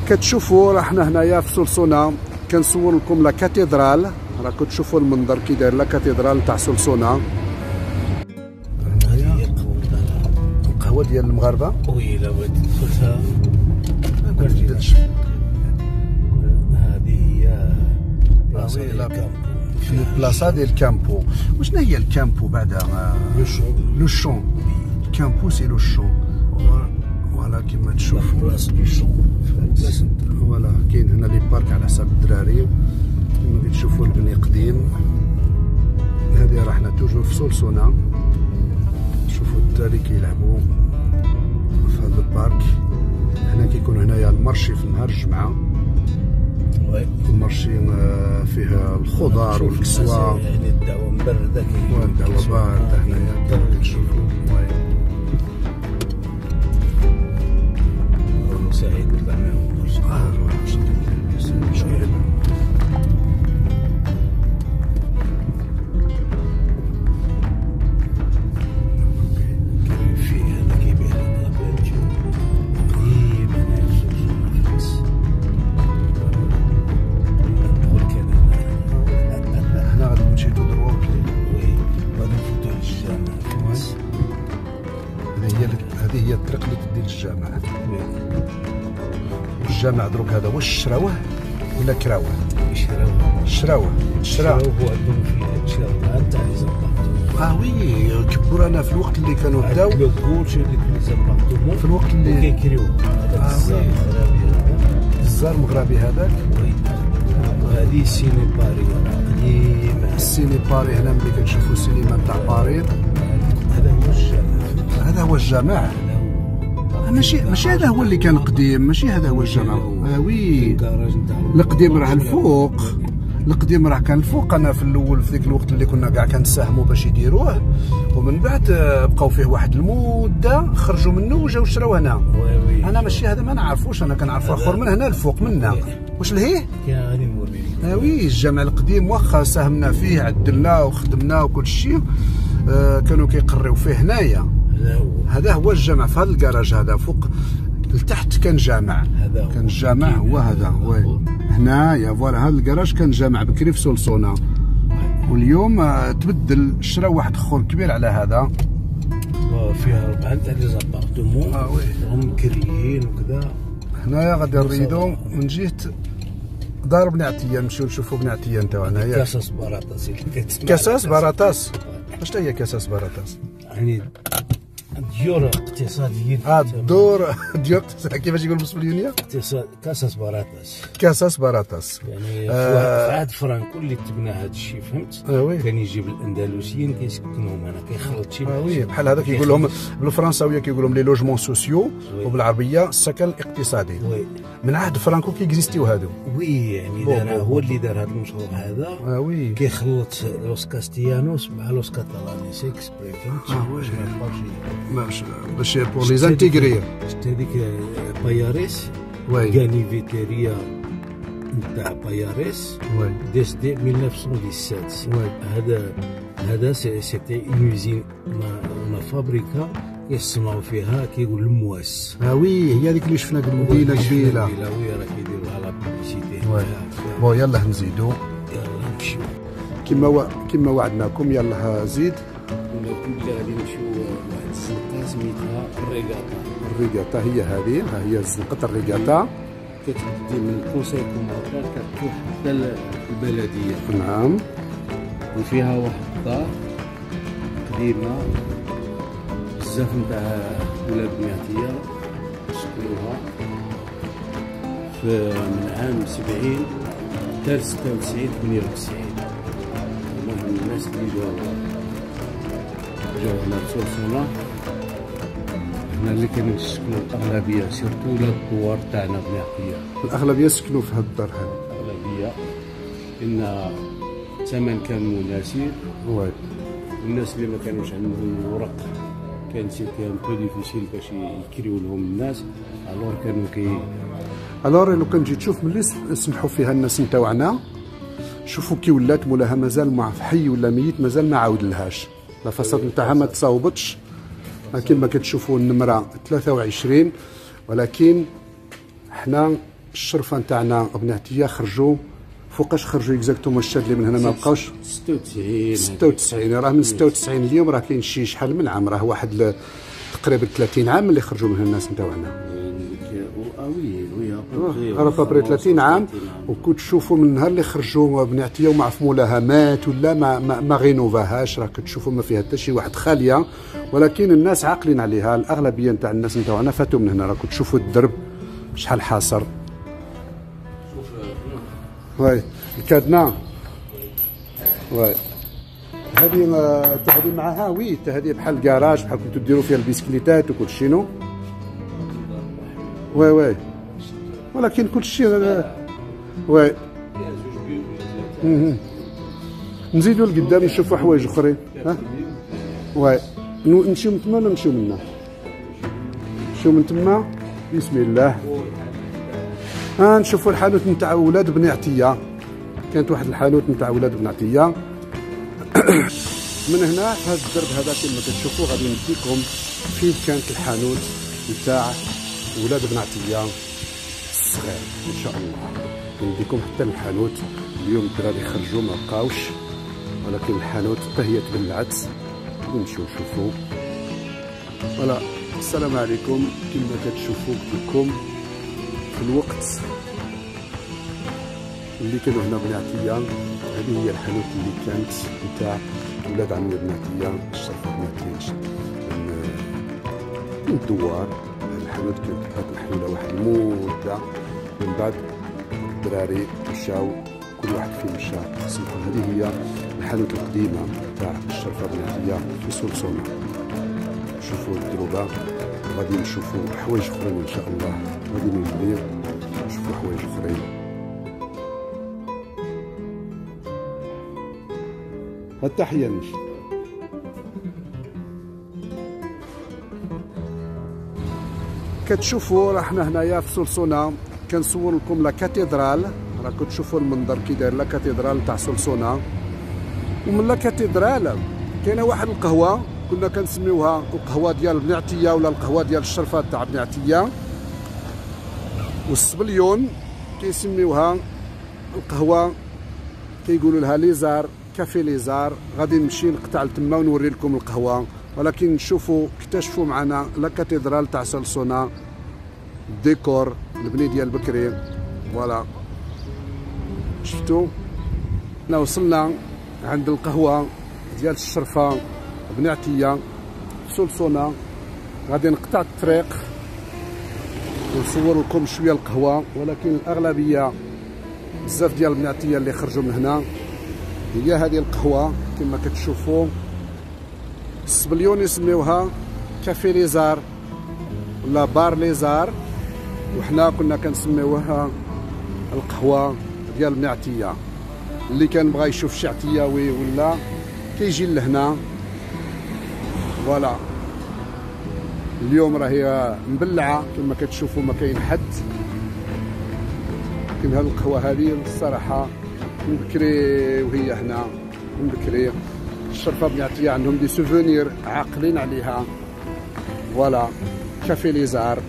كتشوفوا راه حنا هنايا في سلسونه كنصور لكم لا كاتدرال. راكم تشوفوا المنظر كي داير لا كاتدرال تاع سلسونه. هنايا القهوه ديال المغاربه. وي لا بغيت دخلتها ما تبدلش. هذه هي بلاصه ديال الكامبو. البلاصه ديال الكامبو. وشنو هي الكامبو بعدا؟ لو شون. الكامبو سي لو شون. فوالا كيما تشوف بلاصه لو شون. فوالا كاين هنا لي بارك على حساب الدراري كيما كتشوفوا البني قديم. هذه راه حنا توجور في سلسونه. شوفوا الدراري كيلعبوا في هذا البارك. هنا كيكون هنايا المرشي في نهار الجمعه. المرشي فيه الخضار والكسوه. يعني الدعوه مبرده. الدعوه بارده هنايا كما كتشوفوا. سعيد الله معهم. هذه هي الطريق اللي تدي للجامع. والجامع دروك هذا واش الشراوه ولا كراوه؟ الشراوه هو عندهم في الشارع تاع لي زابارتمون. وي كبروا انا في الوقت اللي كانوا بداو لو كولشي ديك لي زابارتمون في الوقت اللي كيكريو هذاك الزار المغربي هذاك. وهذه السيني باري قديمه. السيني باري هنا ملي كنشوفوا السينما تاع باري. هذا هو الجامع. هذا هو الجامع. ماشي هذا هو اللي كان قديم. ماشي هذا هو الجامع. وي القديم راه الفوق. القديم راه كان الفوق. انا في الاول في ذيك الوقت اللي كنا كاع كنساهموا باش يديروه ومن بعد بقاو فيه واحد المده خرجوا منه وجاو شراو هنا. انا ماشي هذا ما نعرفوش. انا كنعرف اخر من هنا الفوق منا. واش لهيه؟ غادي نوريك. وي الجامع القديم واخا ساهمنا فيه عدلنا وخدمنا وكل شيء. كانوا كيقريو فيه هنايا. هذا هو الجامع في هذا الكراج هذا فوق لتحت كان جامع. كان الجامع هو هذا. وي هنايا فوالا هذا الكراج كان جامع بكري في سلسونه. واليوم تبدل شرا واحد اخر كبير على هذا. فيها 4 تاع لي زابارتمون. هم كريين وكذا. هنايا غادي نريدو من جهه دار بني عطيه نمشيو نشوفوا بني عطيه نتاعو هنايا. كاساس باراطاس. كاساس باراطاس. واش هي كاساس باراطاس؟ يعني ديور اقتصاديين. دور ديور كيفاش يقول بالاسبانيه؟ اقتصاد كاساس باراطاس. كاساس باراطاس. يعني في عهد فرانكو اللي تبنى هذا الشيء فهمت؟ كان يجيب الاندلسيين كيسكنوهم هنا كيخلط شي. بحال هذا كيقول لهم بالفرنساويه كيقول لهم لي لوجمون سوسيو وبالعربيه السكن الاقتصادي. من عهد فرانكو كيكزيستيو هادو. يعني دار هو اللي دار هذا المشروع هذا. كيخلط لوس كاستيانوس مع لوس كاتالانيس اكسبري فهمت؟ باش بور لي زانتيغري. شفت هذيك باياريس. كاني فيتيريا نتاع باياريس. ديسدي 1917. هذا سيتي اون يوزين اون فابريكا يصنعوا فيها كيقول المواس. هي هذيك اللي شفنا المدينه قبيله. وي راه كيديروها لا بوبليسيتي. بون يلا نزيدو. يلا نمشيو كيما وعدناكم. يلا زيد. قلنا غادي نمشيو لواحد الزنقه سميتها الريغاتا. هي هذه ها هي زنقه الريغاتا. كتبدي من الكونساي كومونتال كتروح حتى البلديه. نعم. وفيها واحد الدار قديمه بزاف نتاع ولاد بنياتيه سكنوها من عام 70 حتى 96 98. المهم الناس اللي جاو هنا لسلسلة حنا اللي كنسكنو الأغلبية سيرتو ولاد الدوار تاعنا بنياتية. الأغلبية سكنوا في هاد الدار هذا. الأغلبية لأن الثمن كان مناسب. والناس اللي ما كانوش عندهم الورق كان سيتي ان بو ديفيسيل باش يكريو لهم الناس. الور كانوا الور لو كان تجي تشوف ملي سمحوا فيها الناس نتاوعنا شوفوا كي ولات مولاها مازال مع في حي ولا ميت مازال ما عاود لهاش. لا فاصاد نتاعها ما تصاوبتش كما كتشوفوا النمره 23. ولكن حنا الشرفه نتاعنا بن عتيه خرجوا فوقاش خرجوا اكزاكتومون الشاد اللي من هنا ما بقاوش 96 راه من 96 اليوم راه كاين شحال من عام راه واحد تقريبا 30 عام اللي خرجوا من هنا الناس نتاعنا راه بابري 30 عام وكنت تشوفوا من النهار اللي خرجوا بن عتيه وما عرف مولاها مات ولا ما غينوفاهاش راه كتشوفوا ما فيها حتى شي واحد خاليه ولكن الناس عاقلين عليها الاغلبيه نتاع الناس نتاعنا فاتوا من هنا راه كنت تشوفوا الدرب شحال حاصر واي الكادنا واي هذه معاها وي هذه بحال كراج بحال كنتو ديروا فيها البيسكليتات وكل شيء نو واي ولكن كل شيء واي نزيدوا لقدام نشوفوا حوايج اخرين ها واي نمشيو من تما ولا نمشيو منا نمشيو من تما بسم الله نشوفوا الحانوت نتاع ولاد بن عتيه كانت واحد الحانوت نتاع ولاد بن عتيه من هنا في هذا الدرب هذا كما كتشوفوا غادي نديكم فين كانت الحانوت نتاع ولاد بن عتيه الصغير ان شاء الله نديكم حتى الحانوت اليوم الدراري خرجوا ما بقاوش ولكن الحانوت حتى هي تبلعت ونمشيو نشوفوا فوالا السلام عليكم كما كتشوفوا قلت لكم في الوقت اللي كانوا هنا بن عتيه هذه هي الحانوت اللي كانت نتاع ولاد عمي بن عتيه الشرف بن عتيه من الدوار الحانوت كانت هاد محلوله واحد المده من بعد الدراري مشاو كل واحد فيهم مشى سمحوا هذه هي الحانوت القديمه تاع الشرف بن عتيه في سلسونه شوفوا الدروبه غادي نشوفوا حوايج اخرين ان شاء الله غادي نوليو نشوفوا حوايج اخرين التحيه نمشي كتشوفوا راه حنا هنايا في سلسونه كنصور لكم لا كاتدرال راه كتشوفوا المنظر كي داير لا كاتدرال تاع سلسونه ومن لا كاتدرال كاينه واحد القهوه كنا كنسميوها القهوه ديال بن عتيه ولا القهوه ديال الشرفات تاع بن عتيه والسبليون كيسميوها القهوه كيقولوا لها ليزار كافي ليزار غادي نمشي نقطع لتما ونوري لكم القهوه ولكن نشوفوا اكتشفوا معنا لا كاتدرال تاع سلسونه الديكور البني ديال بكري فوالا شفتوا حنا وصلنا عند القهوه ديال الشرفه بن عتيه في سلسونه غادي نقطع الطريق ونصور لكم شويه القهوه ولكن الاغلبيه بزاف ديال بن عتيه اللي خرجوا من هنا هي هذه القهوه كما كتشوفوا السبليون يسميوها كافي ليزار ولا بار ليزار وحنا كنا كنسميوها القهوه ديال بن عتيه اللي كان بغا يشوف شي عتياوي ولا كيجي لهنا فوالا اليوم راهي مبلعه كما كتشوفوا ما كاين حد لكن هذه القهوه هذه الصراحه من بكري وهي هنا من بكري الشرفه بن عتيه عندهم دي سوفونير عاقلين عليها فوالا كافي ليزار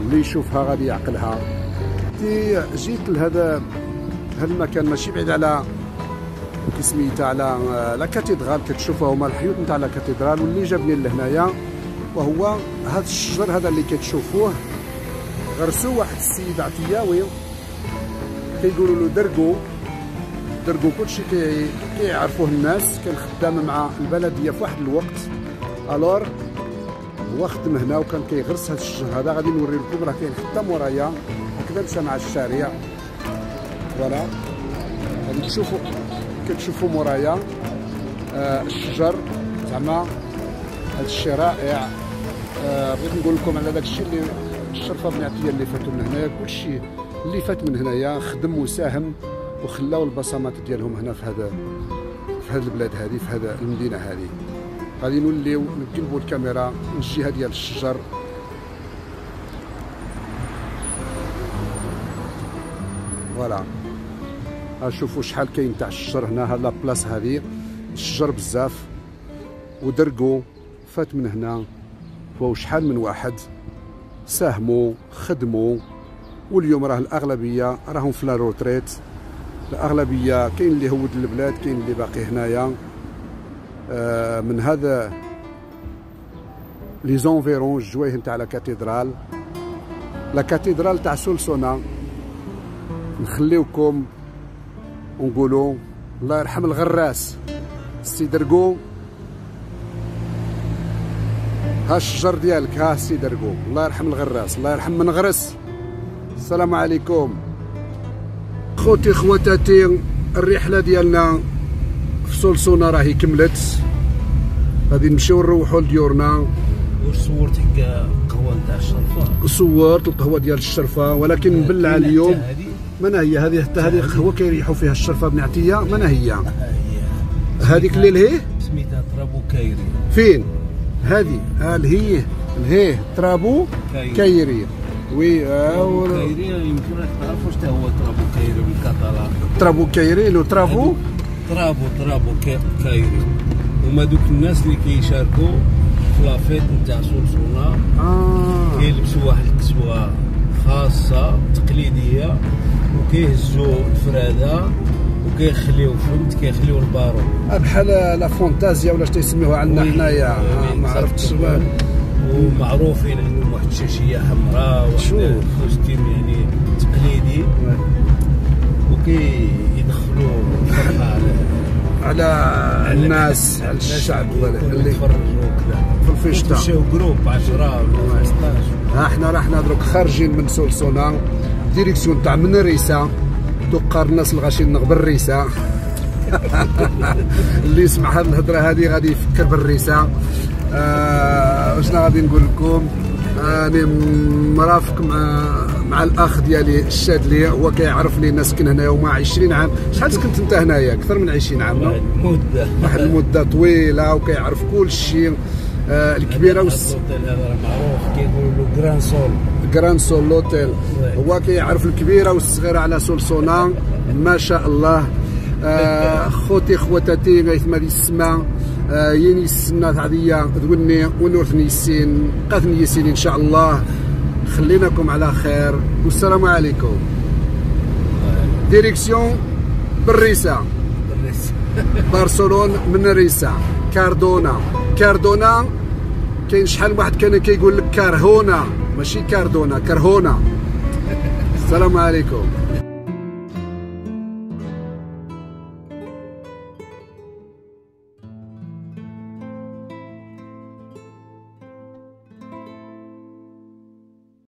اللي يشوفها غادي يعقلها جيت لهذا المكان ماشي بعيد على سميتها على لا كاتدرال كتشوفوا هما الحيوط نتاع لا كاتدرال واللي جابني لهنايا وهو هذا الشجر هذا اللي كتشوفوه غرسوه واحد السيد عتياوي كيقولوا له درقو كلشي كيعرفوه الناس كان خدام مع البلديه في واحد الوقت الور هو خدم هنا وكان كيغرس هذا الشجر هذا غادي نوري لكم راه كاين حتى مورايا هكذا مشى مع الشارع فوالا غادي كتشوفوا مورايا الشجر زعما هذا الشيء رائع بغيت نقول لكم على داك الشيء اللي الشرفه بن عتيه اللي فاتوا من هنايا كلشي اللي فات من هنايا خدم وساهم وخلاو البصمات ديالهم هنا في هذه البلاد هذه في هذا المدينه هذه غادي نوليو نقلبوا الكاميرا من الجهه ديال الشجر فوالا شوفوا شحال كاين تاع الشجر هنا هاد لابلاص هذه الشجر بزاف ودرقو فات من هنا وشحال من واحد ساهموا خدموا، واليوم راه الاغلبيه راهم في لا روتريت. الاغلبيه كاين اللي هود البلاد، كاين اللي باقي هنايا. من هذا لي زونفيرون الجوايه نتاع لا كاتيدرال، لا كاتيدرال تاع سولسونا. نخليوكم ونقولوا الله يرحم الغراس السي درقو. ها الشجر ديالك، ها السي درقو، الله يرحم الغراس، الله يرحم من غرس. السلام عليكم خوتي خواتاتي، الرحله ديالنا في سولسونا راهي كملت. غادي نمشيو نروحوا لديورنا. واش صورت القهوه نتاع الشرفه؟ صورت القهوه ديال الشرفه، ولكن نبلع اليوم. من هي هذه؟ حتى هذه قهوه كيريحوا فيها الشرفه بن عتيه. من هي هذيك اللي لهيه سميتها ترابو كايري. فين هذه؟ الهيه ترابو كايري. وي كايري يمكن راك تعرف واش هو ترابو كايري بالكاتالان. ترابو كايري لو ترابو كايري هما دوك الناس اللي كيشاركوا في لافيت نتاع سولسونا. كيلبسوا واحد الكسوه خاصه تقليديه، وكيهزوا الفراده، وكيخليو كيخليو البارو بحال لا فونتازيا ولا تيسميوها عندنا حنايا. ما عرفتش. ومعروفين عندهم واحد الشاشيه حمراء، واحد كوستيم يعني تقليدي، وكيدخلوا الفرحه على الناس، على الشعب اللي يتفرجوا كذا في الفيشتا. مشاو جروب 10 ولا 15. احنا راحنا دروك خارجين من سولسونا ديريكسيون تاع من الريسا. دوقار الناس الغاشين نغبر الريسا. اللي يسمع هذه الهضره هذه غادي يفكر بالريسا. وشنا غادي نقول لكم، راني مرافق مع الاخ ديالي الشادلي. هو كيعرف لي نسكن هنايا وما 20 عام. شحال سكنت انت هنايا؟ اكثر من 20 عام. واحد المده طويله، وكيعرف كل شيء. الكبيره الهوتيل هذا معروف كيقولوا له جران سول لوتيل. هو كيعرف الكبيره والصغيره على سولسونا. ما شاء الله. خوتي خواتاتي غيث مالي السما يني السنات هذيا تقولني ونورثني السين قاتني يسين ان شاء الله. خليناكم على خير والسلام عليكم. ديريكسيون بالريسا، برشلونة من الريسا. كاردونا كاين شحال واحد كان كيقول لك كارهونا، ماشي كاردونا، كرهونا. السلام عليكم.